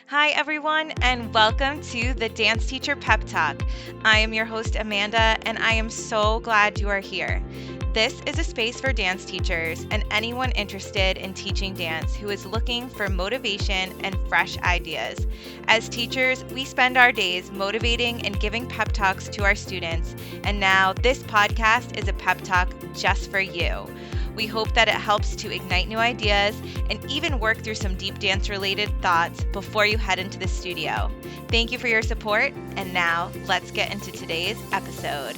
Hi, everyone, and welcome to the Dance Teacher Pep Talk. I am your host, Amanda, and I am so glad you are here. This is a space for dance teachers and anyone interested in teaching dance who is looking for motivation and fresh ideas. As teachers, we spend our days motivating and giving pep talks to our students, and now this podcast is a pep talk just for you. We hope that it helps to ignite new ideas and even work through some deep dance-related thoughts before you head into the studio. Thank you for your support, and now let's get into today's episode.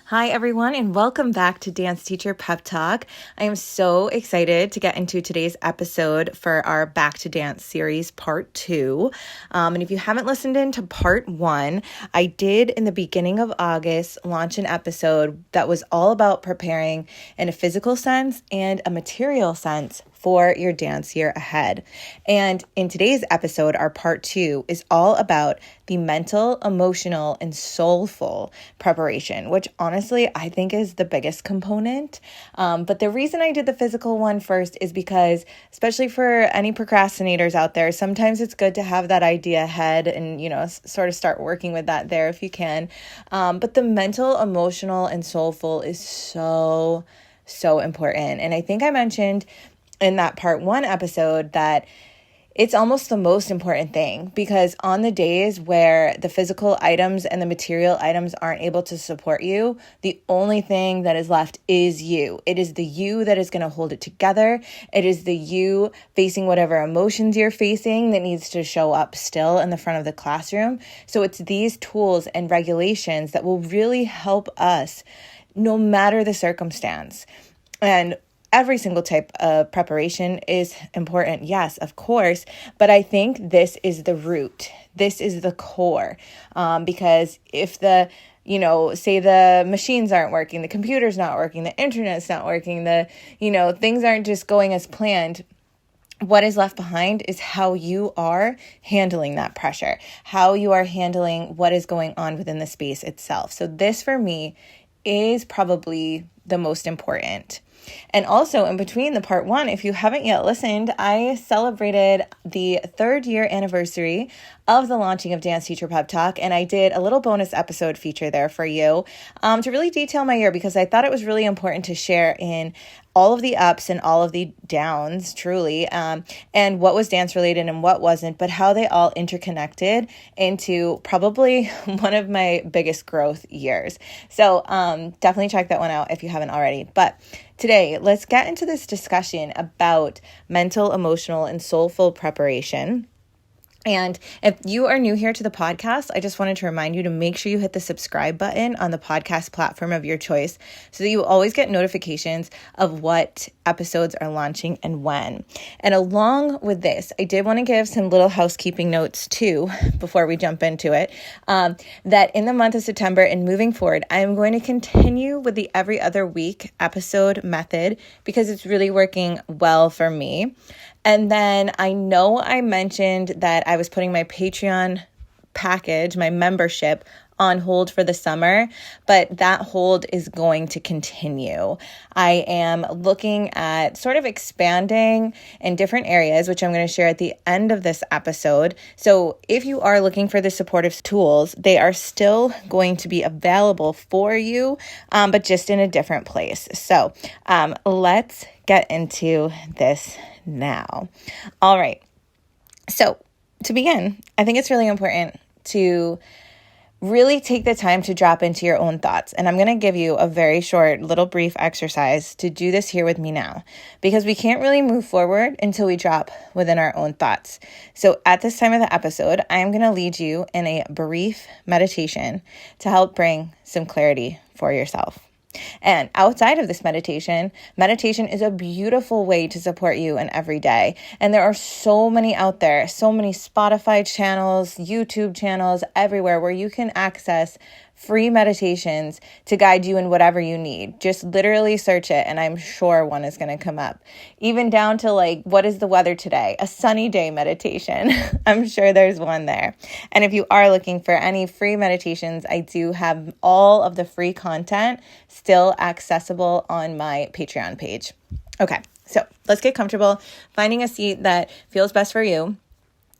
Hi, everyone, and welcome back to Dance Teacher Pep Talk. I am so excited to get into today's episode for our Back to Dance series, part 2. And if you haven't listened into part 1, I did in the beginning of August launch an episode that was all about preparing in a physical sense and a material sense for your dance year ahead. And in today's episode, our part 2 is all about the mental, emotional, and soulful preparation, which honestly I think is the biggest component. But the reason I did the physical one first is because, especially for any procrastinators out there, sometimes it's good to have that idea ahead and, sort of start working with that there if you can. But the mental, emotional, and soulful is so important. And I think I mentioned in that part 1 episode that it's almost the most important thing, because on the days where the physical items and the material items aren't able to support you, the only thing that is left is you. It is the you that is going to hold it together. It is the you facing whatever emotions you're facing that needs to show up still in the front of the classroom. So it's these tools and regulations that will really help us no matter the circumstance. And every single type of preparation is important, yes, of course, but I think this is the root. This is the core, because if say the machines aren't working, the computer's not working, the internet's not working, things aren't just going as planned, what is left behind is how you are handling that pressure, how you are handling what is going on within the space itself. So this, for me, is probably the most important. And also in between the part 1, if you haven't yet listened, I celebrated the 3rd year anniversary of the launching of Dance Teacher Pep Talk, and I did a little bonus episode feature there for you to really detail my year, because I thought it was really important to share in all of the ups and all of the downs, truly, and what was dance related and what wasn't, but how they all interconnected into probably one of my biggest growth years. So definitely check that one out if you haven't already. But today, let's get into this discussion about mental, emotional, and soulful preparation. And if you are new here to the podcast, I just wanted to remind you to make sure you hit the subscribe button on the podcast platform of your choice so that you will always get notifications of what episodes are launching and when. And along with this, I did want to give some little housekeeping notes too before we jump into it, that in the month of September and moving forward, I am going to continue with the every other week episode method because it's really working well for me. And then I know I mentioned that I was putting my Patreon package, my membership, on hold for the summer, but that hold is going to continue. I am looking at sort of expanding in different areas, which I'm going to share at the end of this episode. So if you are looking for the supportive tools, they are still going to be available for you, but just in a different place. So let's get into this now. All right. So to begin, I think it's really important to really take the time to drop into your own thoughts. And I'm going to give you a very short, little brief exercise to do this here with me now, because we can't really move forward until we drop within our own thoughts. So at this time of the episode, I am going to lead you in a brief meditation to help bring some clarity for yourself. And outside of this meditation is a beautiful way to support you in every day. And there are so many out there, so many Spotify channels, YouTube channels, everywhere where you can access free meditations to guide you in whatever you need. Just literally search it and I'm sure one is going to come up. Even down to what is the weather today? A sunny day meditation. I'm sure there's one there. And if you are looking for any free meditations, I do have all of the free content still accessible on my Patreon page. Okay, so let's get comfortable, finding a seat that feels best for you.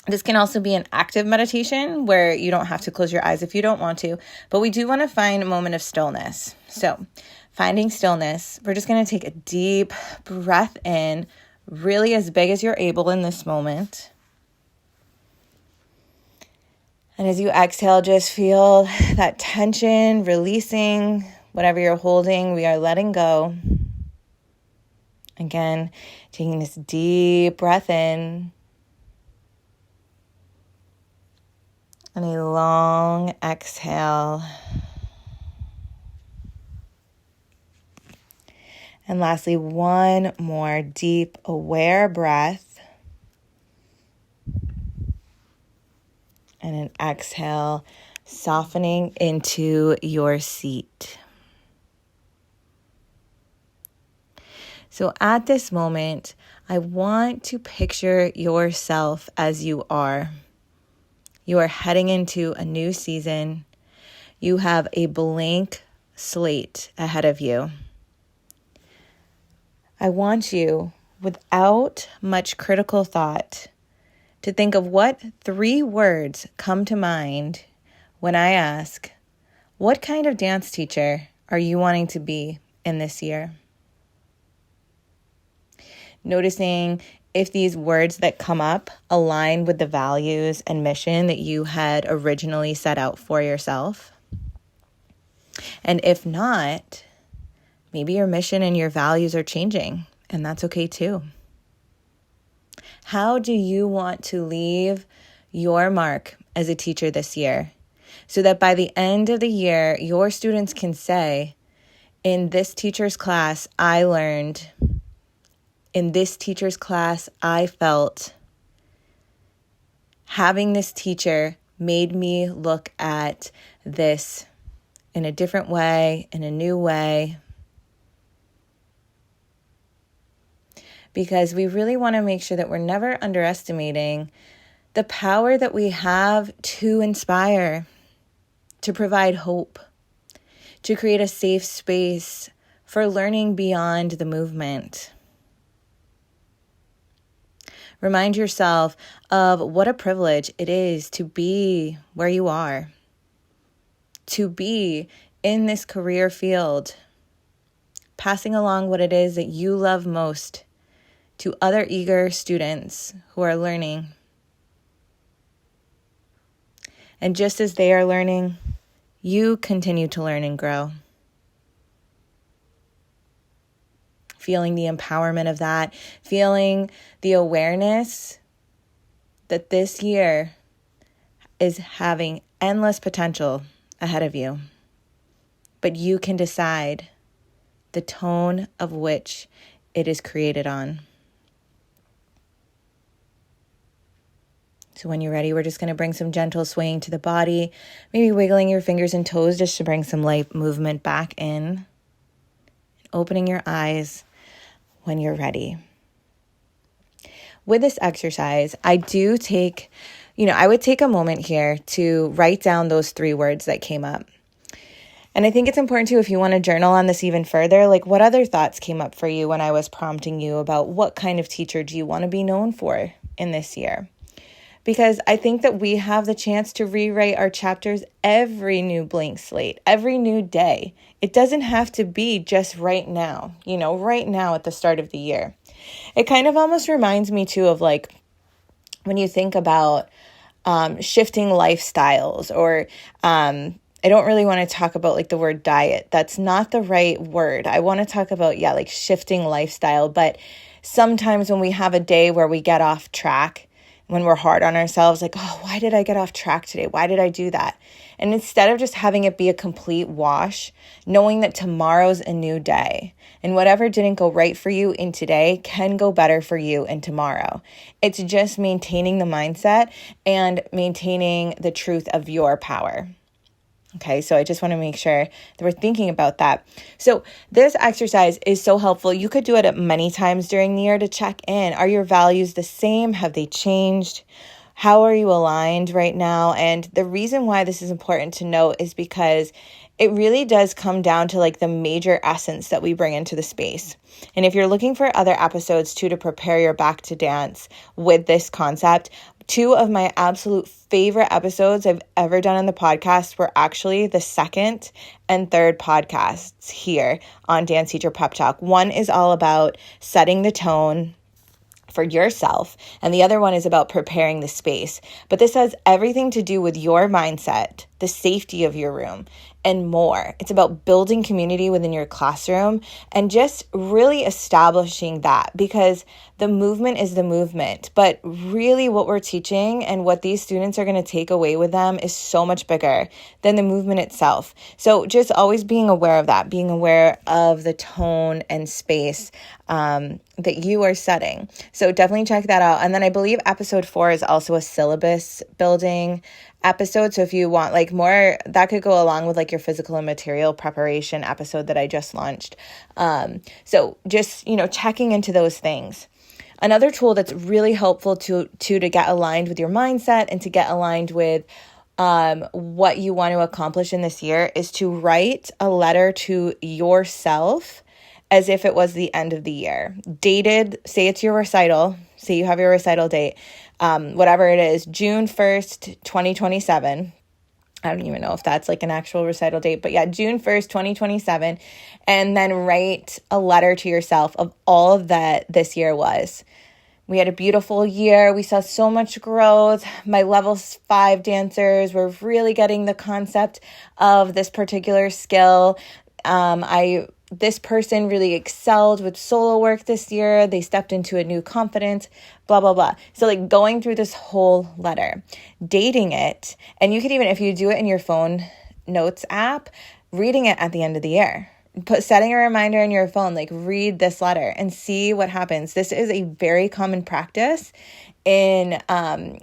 This can also be an active meditation where you don't have to close your eyes if you don't want to, but we do want to find a moment of stillness. So finding stillness, we're just going to take a deep breath in, really as big as you're able in this moment. And as you exhale, just feel that tension releasing. Whatever you're holding, we are letting go. Again, taking this deep breath in. And a long exhale. And lastly, one more deep, aware breath. And an exhale, softening into your seat. So at this moment, I want to picture yourself as you are. You are heading into a new season. You have a blank slate ahead of you. I want you, without much critical thought, to think of what 3 words come to mind when I ask, what kind of dance teacher are you wanting to be in this year? Noticing if these words that come up align with the values and mission that you had originally set out for yourself. And if not, maybe your mission and your values are changing, and that's okay too. How do you want to leave your mark as a teacher this year so that by the end of the year, your students can say, in this teacher's class, I learned. In this teacher's class, I felt. Having this teacher made me look at this in a different way, in a new way. Because we really want to make sure that we're never underestimating the power that we have to inspire, to provide hope, to create a safe space for learning beyond the movement. Remind yourself of what a privilege it is to be where you are, to be in this career field, passing along what it is that you love most to other eager students who are learning. And just as they are learning, you continue to learn and grow. Feeling the empowerment of that, feeling the awareness that this year is having endless potential ahead of you. But you can decide the tone of which it is created on. So when you're ready, we're just going to bring some gentle swaying to the body, maybe wiggling your fingers and toes just to bring some light movement back in. Opening your eyes when you're ready. With this exercise, I would take a moment here to write down those 3 words that came up. And I think it's important too, if you want to journal on this even further, like what other thoughts came up for you when I was prompting you about what kind of teacher do you want to be known for in this year? Because I think that we have the chance to rewrite our chapters every new blank slate, every new day. It doesn't have to be just right now, right now at the start of the year. It kind of almost reminds me too of like when you think about shifting lifestyles, or I don't really want to talk about like the word diet. That's not the right word. I want to talk about, like shifting lifestyle. But sometimes when we have a day where we get off track, when we're hard on ourselves, like, oh, why did I get off track today? Why did I do that? And instead of just having it be a complete wash, knowing that tomorrow's a new day and whatever didn't go right for you in today can go better for you in tomorrow. It's just maintaining the mindset and maintaining the truth of your power. Okay, so I just want to make sure that we're thinking about that. So this exercise is so helpful. You could do it many times during the year to check in. Are your values the same? Have they changed? How are you aligned right now? And the reason why this is important to note is because it really does come down to like the major essence that we bring into the space. And if you're looking for other episodes too to prepare your back to dance with this concept, Two of my absolute favorite episodes I've ever done on the podcast were actually the second and third podcasts here on Dance Teacher Pep Talk. One is all about setting the tone for yourself, and the other one is about preparing the space. But this has everything to do with your mindset, the safety of your room, and more. It's about building community within your classroom and just really establishing that, because the movement is the movement. But really what we're teaching and what these students are going to take away with them is so much bigger than the movement itself. So just always being aware of that, being aware of the tone and space that you are setting. So definitely check that out. And then I believe episode 4 is also a syllabus building episode. So if you want like more, that could go along with like your physical and material preparation episode that I just launched. So just, checking into those things. Another tool that's really helpful to get aligned with your mindset and to get aligned with what you want to accomplish in this year is to write a letter to yourself as if it was the end of the year. Dated, say it's your recital, say you have your recital date, whatever it is, June 1st, 2027. I don't even know if that's like an actual recital date, but yeah, June 1st, 2027. And then write a letter to yourself of all that this year was. We had a beautiful year. We saw so much growth. My level 5 dancers were really getting the concept of this particular skill. This person really excelled with solo work this year. They stepped into a new confidence, blah, blah, blah. So like going through this whole letter, dating it, and you could even, if you do it in your phone notes app, reading it at the end of the year. Setting a reminder in your phone, like read this letter and see what happens. This is a very common practice in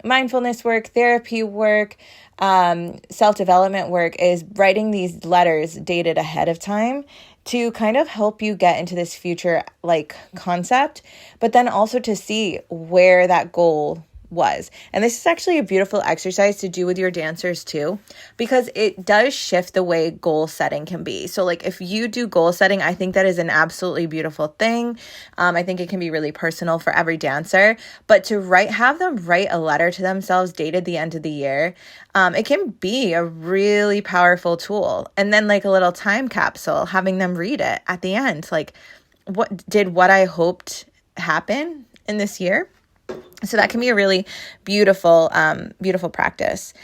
mindfulness work, therapy work, self-development work, is writing these letters dated ahead of time to kind of help you get into this future like concept, but then also to see where that goal was. And this is actually a beautiful exercise to do with your dancers too, because it does shift the way goal setting can be. So like if you do goal setting, I think that is an absolutely beautiful thing. I think it can be really personal for every dancer, but to have them write a letter to themselves dated the end of the year, it can be a really powerful tool. And then like a little time capsule, having them read it at the end, like what I hoped happen in this year. So that can be a really beautiful, beautiful practice.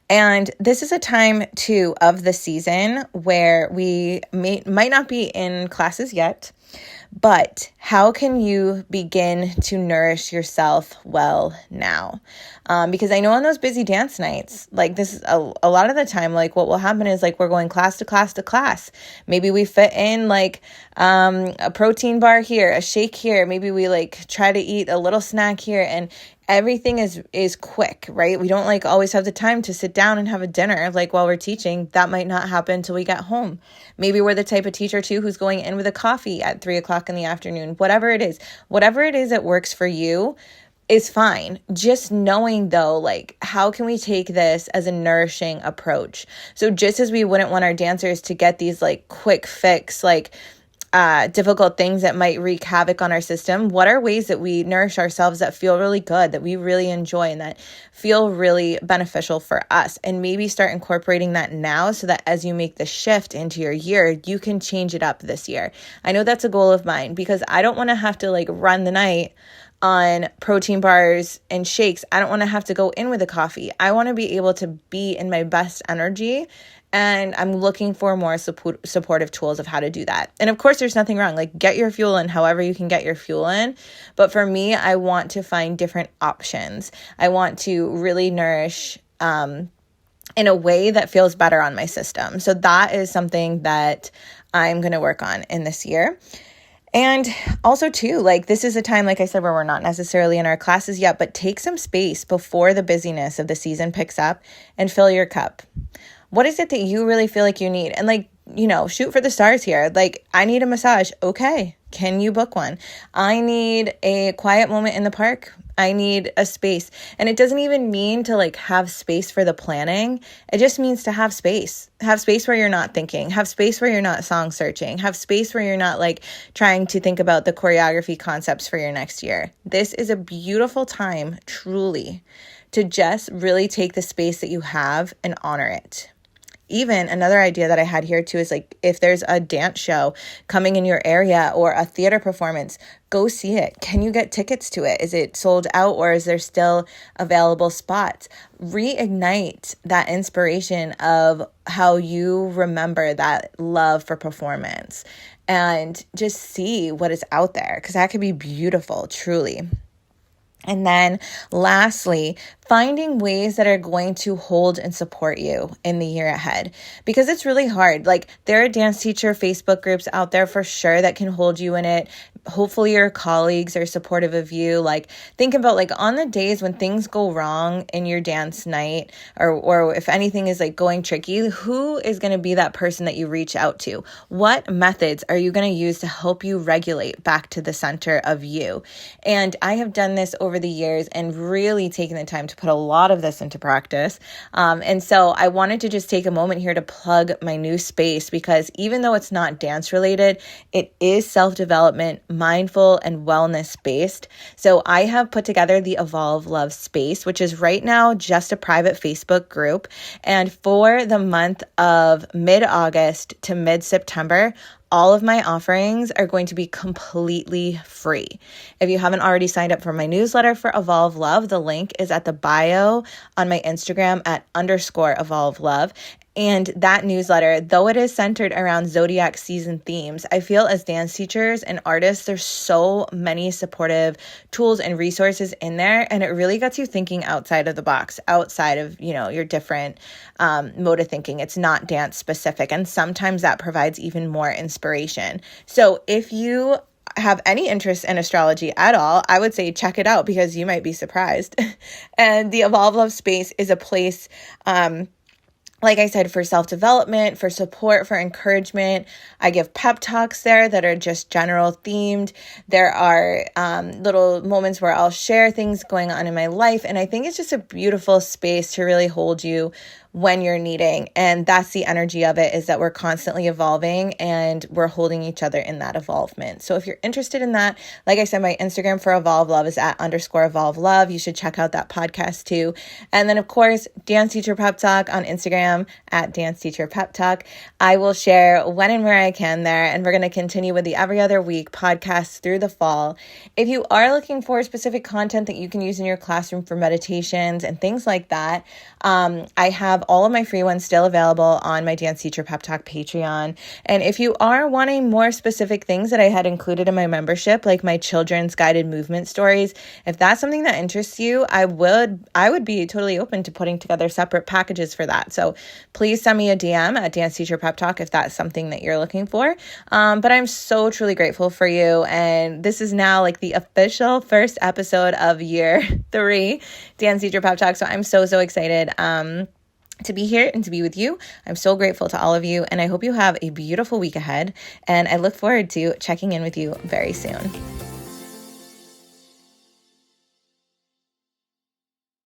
And this is a time too of the season where we might not be in classes yet, but how can you begin to nourish yourself well now? Because I know on those busy dance nights, like this is a lot of the time, like what will happen is like we're going class to class to class. Maybe we fit in like a protein bar here, a shake here. Maybe we like try to eat a little snack here, and everything is quick, right? We don't like always have the time to sit down and have a dinner like while we're teaching. That might not happen until we get home. Maybe we're the type of teacher too who's going in with a coffee at 3:00 in the afternoon. Whatever it is that works for you is fine. Just knowing though, like how can we take this as a nourishing approach? So just as we wouldn't want our dancers to get these like quick fix, like difficult things that might wreak havoc on our system, what are ways that we nourish ourselves that feel really good, that we really enjoy, and that feel really beneficial for us? And maybe start incorporating that now so that as you make the shift into your year, you can change it up this year. I know that's a goal of mine because I don't want to have to like run the night on protein bars and shakes. I don't want to have to go in with a coffee. I want to be able to be in my best energy. And I'm looking for more supportive tools of how to do that. And of course, there's nothing wrong. Like get your fuel in however you can get your fuel in. But for me, I want to find different options. I want to really nourish in a way that feels better on my system. So that is something that I'm going to work on in this year. And also too, like this is a time, like I said, where we're not necessarily in our classes yet, but take some space before the busyness of the season picks up and fill your cup. What is it that you really feel like you need? And like, shoot for the stars here. Like, I need a massage. Okay. Can you book one? I need a quiet moment in the park. I need a space. And it doesn't even mean to like have space for the planning. It just means to have space. Have space where you're not thinking. Have space where you're not song searching. Have space where you're not like trying to think about the choreography concepts for your next year. This is a beautiful time, truly, to just really take the space that you have and honor it. Even another idea that I had here too is like, if there's a dance show coming in your area or a theater performance, go see it. Can you get tickets to it? Is it sold out or is there still available spots? Reignite that inspiration of how you remember that love for performance and just see what is out there, because that could be beautiful, truly. And then lastly, finding ways that are going to hold and support you in the year ahead, because it's really hard. Like, there are dance teacher Facebook groups out there for sure that can hold you in it. Hopefully your colleagues are supportive of you. Like, think about like on the days when things go wrong in your dance night, or if anything is like going tricky, who is going to be that person that you reach out to? What methods are you going to use to help you regulate back to the center of you? And I have done this over the years and really taken the time to put a lot of this into practice. And so I wanted to just take a moment here to plug my new space, because even though it's not dance related, it is self-development, mindful, and wellness based. So I have put together the Evolve Love space, which is right now just a private Facebook group. And for the month of mid-August to mid-September, all of my offerings are going to be completely free. If you haven't already signed up for my newsletter for Evolve Love, the link is at the bio on my Instagram at _Evolve Love. And that newsletter, though it is centered around zodiac season themes, I feel as dance teachers and artists, there's so many supportive tools and resources in there. And it really gets you thinking outside of the box, outside of, your different mode of thinking. It's not dance specific. And sometimes that provides even more inspiration. So if you have any interest in astrology at all, I would say check it out, because you might be surprised. And the Evolve Love space is a place, like I said, for self-development, for support, for encouragement. I give pep talks there that are just general themed. There are little moments where I'll share things going on in my life. And I think it's just a beautiful space to really hold you when you're needing. And that's the energy of it, is that we're constantly evolving and we're holding each other in that evolvement. So if you're interested in that, like I said, my Instagram for Evolve Love is at _Evolve Love. You should check out that podcast too. And then of course, Dance Teacher Pep Talk on Instagram at Dance Teacher Pep Talk. I will share when and where I can there. And we're going to continue with the every other week podcast through the fall. If you are looking for specific content that you can use in your classroom for meditations and things like that, I have all of my free ones still available on my Dance Teacher Pep Talk Patreon. And if you are wanting more specific things that I had included in my membership, like my children's guided movement stories, if that's something that interests you, I would be totally open to putting together separate packages for that. So please send me a DM at Dance Teacher Pep Talk if that's something that you're looking for. But I'm so truly grateful for you. And this is now like the official first episode of year 3 Dance Teacher Pep Talk. So I'm so excited to be here and to be with you. I'm so grateful to all of you, and I hope you have a beautiful week ahead, and I look forward to checking in with you very soon.